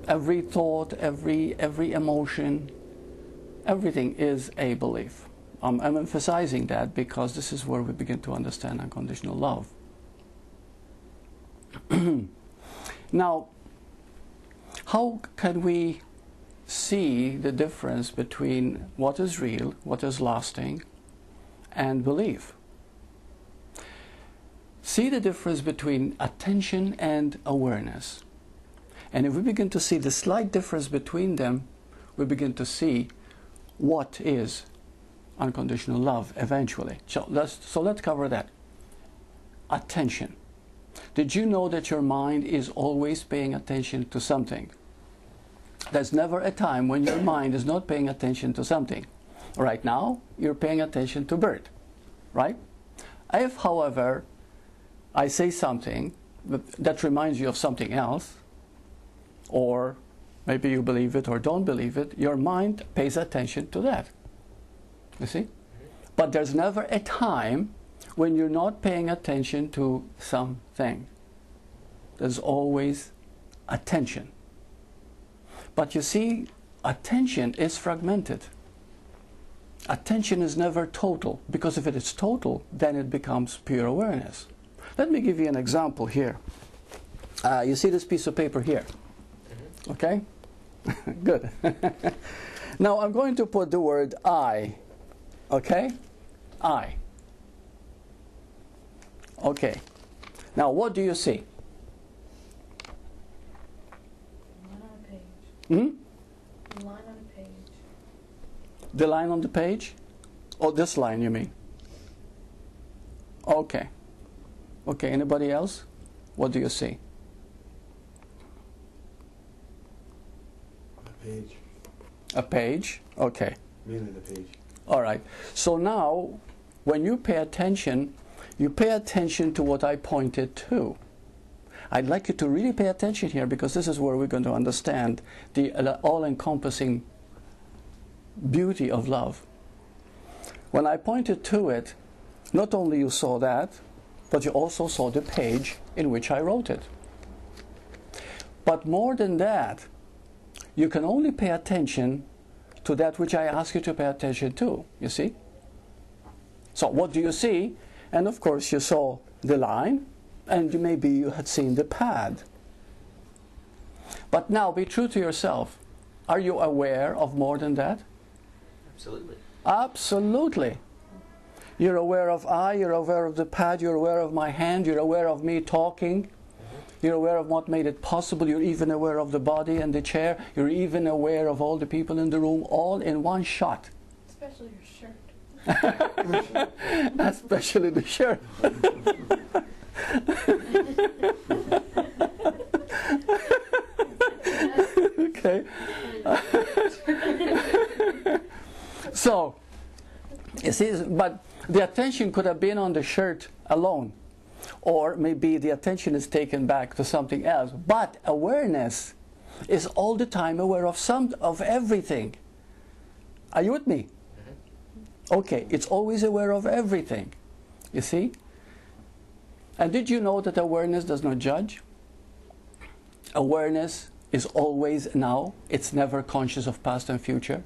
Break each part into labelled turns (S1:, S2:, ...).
S1: Every thought, every emotion, everything is a belief. I'm emphasizing that because this is where we begin to understand unconditional love. Now, how can we see the difference between what is real, what is lasting, and belief? See the difference between attention and awareness. And if we begin to see the slight difference between them, we begin to see what is unconditional love eventually. So let's cover that. Attention. Did you know that your mind is always paying attention to something? There's never a time when your mind is not paying attention to something. Right now, you're paying attention to Burt, right? If, however, I say something that reminds you of something else, or maybe you believe it or don't believe it, your mind pays attention to that. You see? But there's never a time when you're not paying attention to something. There's always attention. But you see, attention is fragmented. Attention is never total, because if it is total, then it becomes pure awareness. Let me give you an example here. You see this piece of paper here? Okay? Good. Now I'm going to put the word I. Okay? I. Okay. Now what do you see?
S2: Line on a page.
S1: Hmm?
S2: Line on a page.
S1: The line on the page? Oh, this line you mean? Okay. Okay, anybody else? What do you see?
S3: A page.
S1: A page? Okay.
S3: Mainly the page.
S1: All right. So now, when you pay attention to what I pointed to. I'd like you to really pay attention here, because this is where we're going to understand the all-encompassing beauty of love. When I pointed to it, not only you saw that, but you also saw the page in which I wrote it. But more than that, you can only pay attention to that which I ask you to pay attention to, you see? So what do you see? And of course you saw the line, and maybe you had seen the pad. But now be true to yourself. Are you aware of more than that?
S4: Absolutely.
S1: Absolutely. You're aware of I, you're aware of the pad, you're aware of my hand, you're aware of me talking. You're aware of what made it possible. You're even aware of the body and the chair. You're even aware of all the people in the room, all in one shot.
S2: Especially your shirt.
S1: Especially the shirt. Okay. So, you see, but the attention could have been on the shirt alone. Or maybe the attention is taken back to something else. But awareness is all the time aware of everything. Are you with me? Okay, it's always aware of everything. You see? And did you know that awareness does not judge? Awareness is always now. It's never conscious of past and future.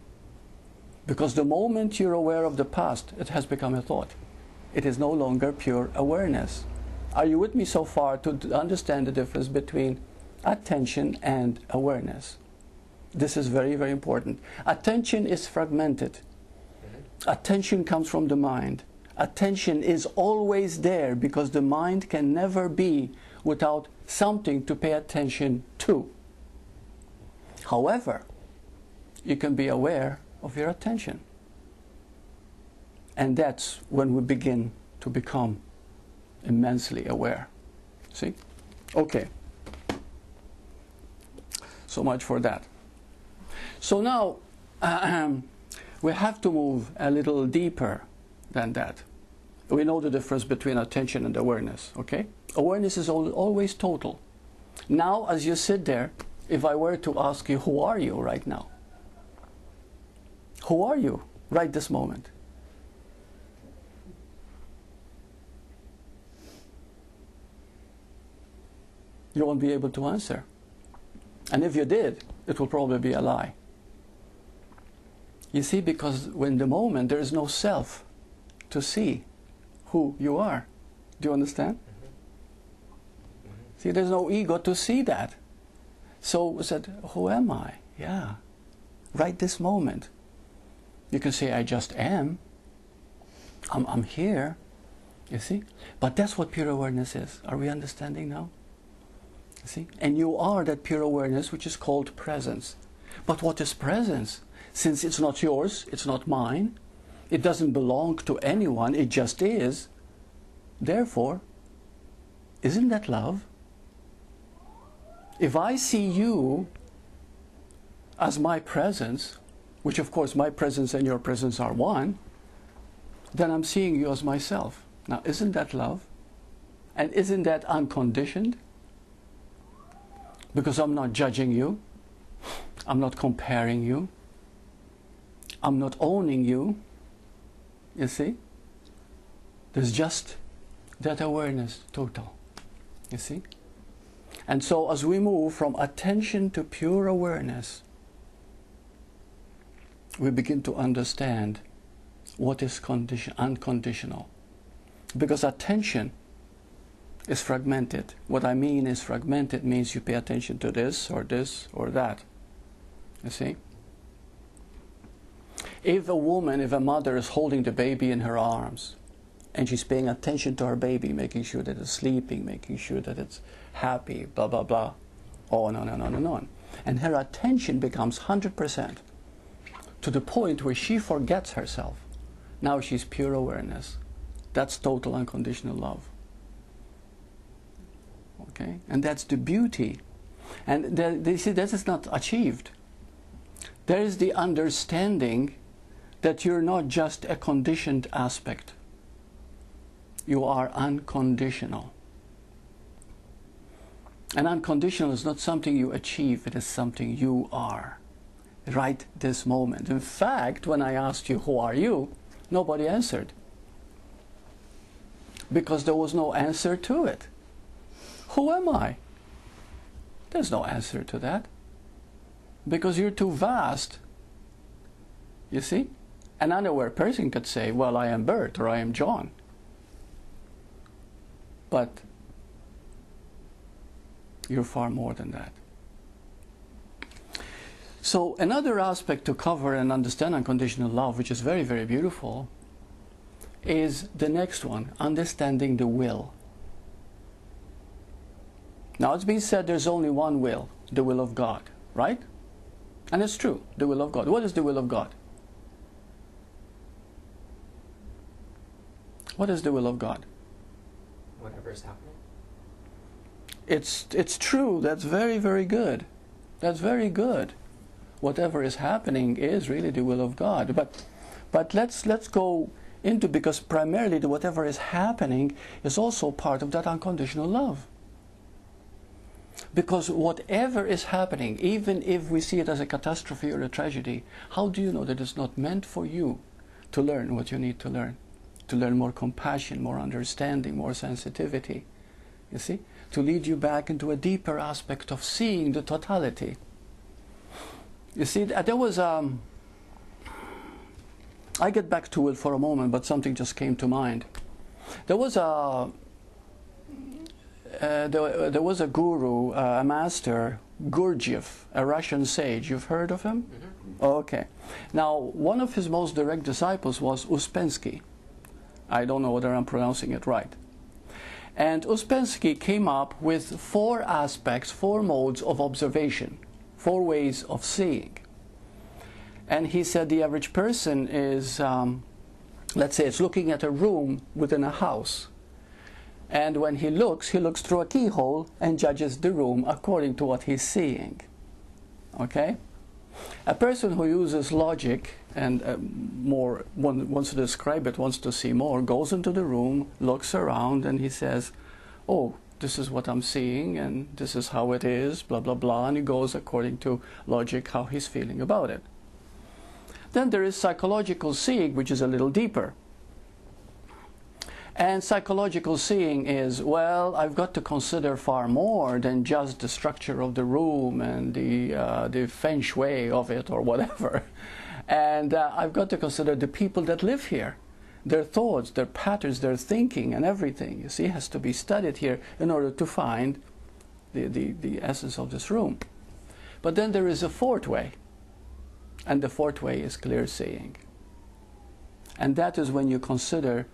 S1: Because the moment you're aware of the past, it has become a thought. It is no longer pure awareness. Are you with me so far to understand the difference between attention and awareness? This is very, very important. Attention is fragmented. Attention comes from the mind. Attention is always there because the mind can never be without something to pay attention to. However, you can be aware of your attention. And that's when we begin to become immensely aware. See? Okay. So much for that. So now we have to move a little deeper than that. We know the difference between attention and awareness, okay? Awareness is always total. Now, as you sit there, if I were to ask you, who are you right now? Who are you right this moment? You won't be able to answer. And if you did, it will probably be a lie. You see, because in the moment there is no self to see who you are. Do you understand? See, there's no ego to see that. So we said, who am I? Yeah. Right this moment. You can say, I just am. I'm here. You see? But that's what pure awareness is. Are we understanding now? You see? And you are that pure awareness which is called presence. But what is presence? Since it's not yours, it's not mine, it doesn't belong to anyone, it just is. Therefore, isn't that love? If I see you as my presence, which of course my presence and your presence are one, then I'm seeing you as myself. Now, isn't that love? And isn't that unconditioned? Because I'm not judging you, I'm not comparing you, I'm not owning you. You see? There's just that awareness, total. You see? And so as we move from attention to pure awareness, we begin to understand what is unconditional. Because attention is fragmented. What I mean is fragmented means you pay attention to this or that. You see? If a mother is holding the baby in her arms, and she's paying attention to her baby, making sure that it's sleeping, making sure that it's happy, blah, blah, blah, on and on and on and on. And her attention becomes 100% to the point where she forgets herself. Now she's pure awareness. That's total unconditional love. Okay? And that's the beauty. And they see that is not achieved. There is the understanding that you're not just a conditioned aspect. You are unconditional. And unconditional is not something you achieve, it is something you are. Right this moment. In fact, when I asked you, who are you? Nobody answered. Because there was no answer to it. Who am I? There's no answer to that. Because you're too vast. You see? An unaware person could say, well, I am Burt or I am John. But you're far more than that. So another aspect to cover and understand unconditional love, which is very, very beautiful, is the next one, understanding the will. Now it's been said there's only one will, the will of God, right? And it's true, the will of God. What is the will of God? What is the will of God?
S3: Whatever is happening.
S1: It's true, that's very, very good. That's very good. Whatever is happening is really the will of God. But let's go into, because primarily the whatever is happening is also part of that unconditional love. Because whatever is happening, even if we see it as a catastrophe or a tragedy, how do you know that it's not meant for you to learn what you need to learn? To learn more compassion, more understanding, more sensitivity. You see? To lead you back into a deeper aspect of seeing the totality. You see, there was I get back to it for a moment, but something just came to mind. There was a guru, a master, Gurdjieff, a Russian sage. You've heard of him? Mm-hmm. Okay. Now, one of his most direct disciples was Uspensky. I don't know whether I'm pronouncing it right. And Uspensky came up with 4 aspects, 4 modes of observation, 4 ways of seeing. And he said the average person is, let's say it's looking at a room within a house. And when he looks through a keyhole and judges the room according to what he's seeing. Okay? A person who uses logic and wants to describe it, wants to see more, goes into the room, looks around, and he says, oh, this is what I'm seeing, and this is how it is, blah, blah, blah, and he goes according to logic how he's feeling about it. Then there is psychological seeing, which is a little deeper. And psychological seeing is, well, I've got to consider far more than just the structure of the room and the feng shui of it or whatever. And I've got to consider the people that live here, their thoughts, their patterns, their thinking and everything. You see, has to be studied here in order to find the essence of this room. But then there is a fourth way. And the fourth way is clear seeing. And that is when you consider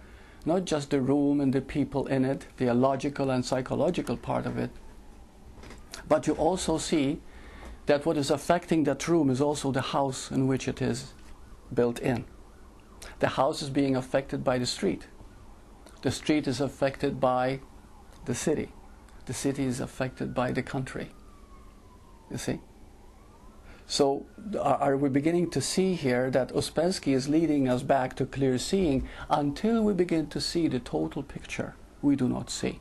S1: not just the room and the people in it, the logical and psychological part of it, but you also see that what is affecting that room is also the house in which it is built in. The house is being affected by the street. The street is affected by the city. The city is affected by the country. You see? So are we beginning to see here that Ouspensky is leading us back to clear seeing? Until we begin to see the total picture, we do not see.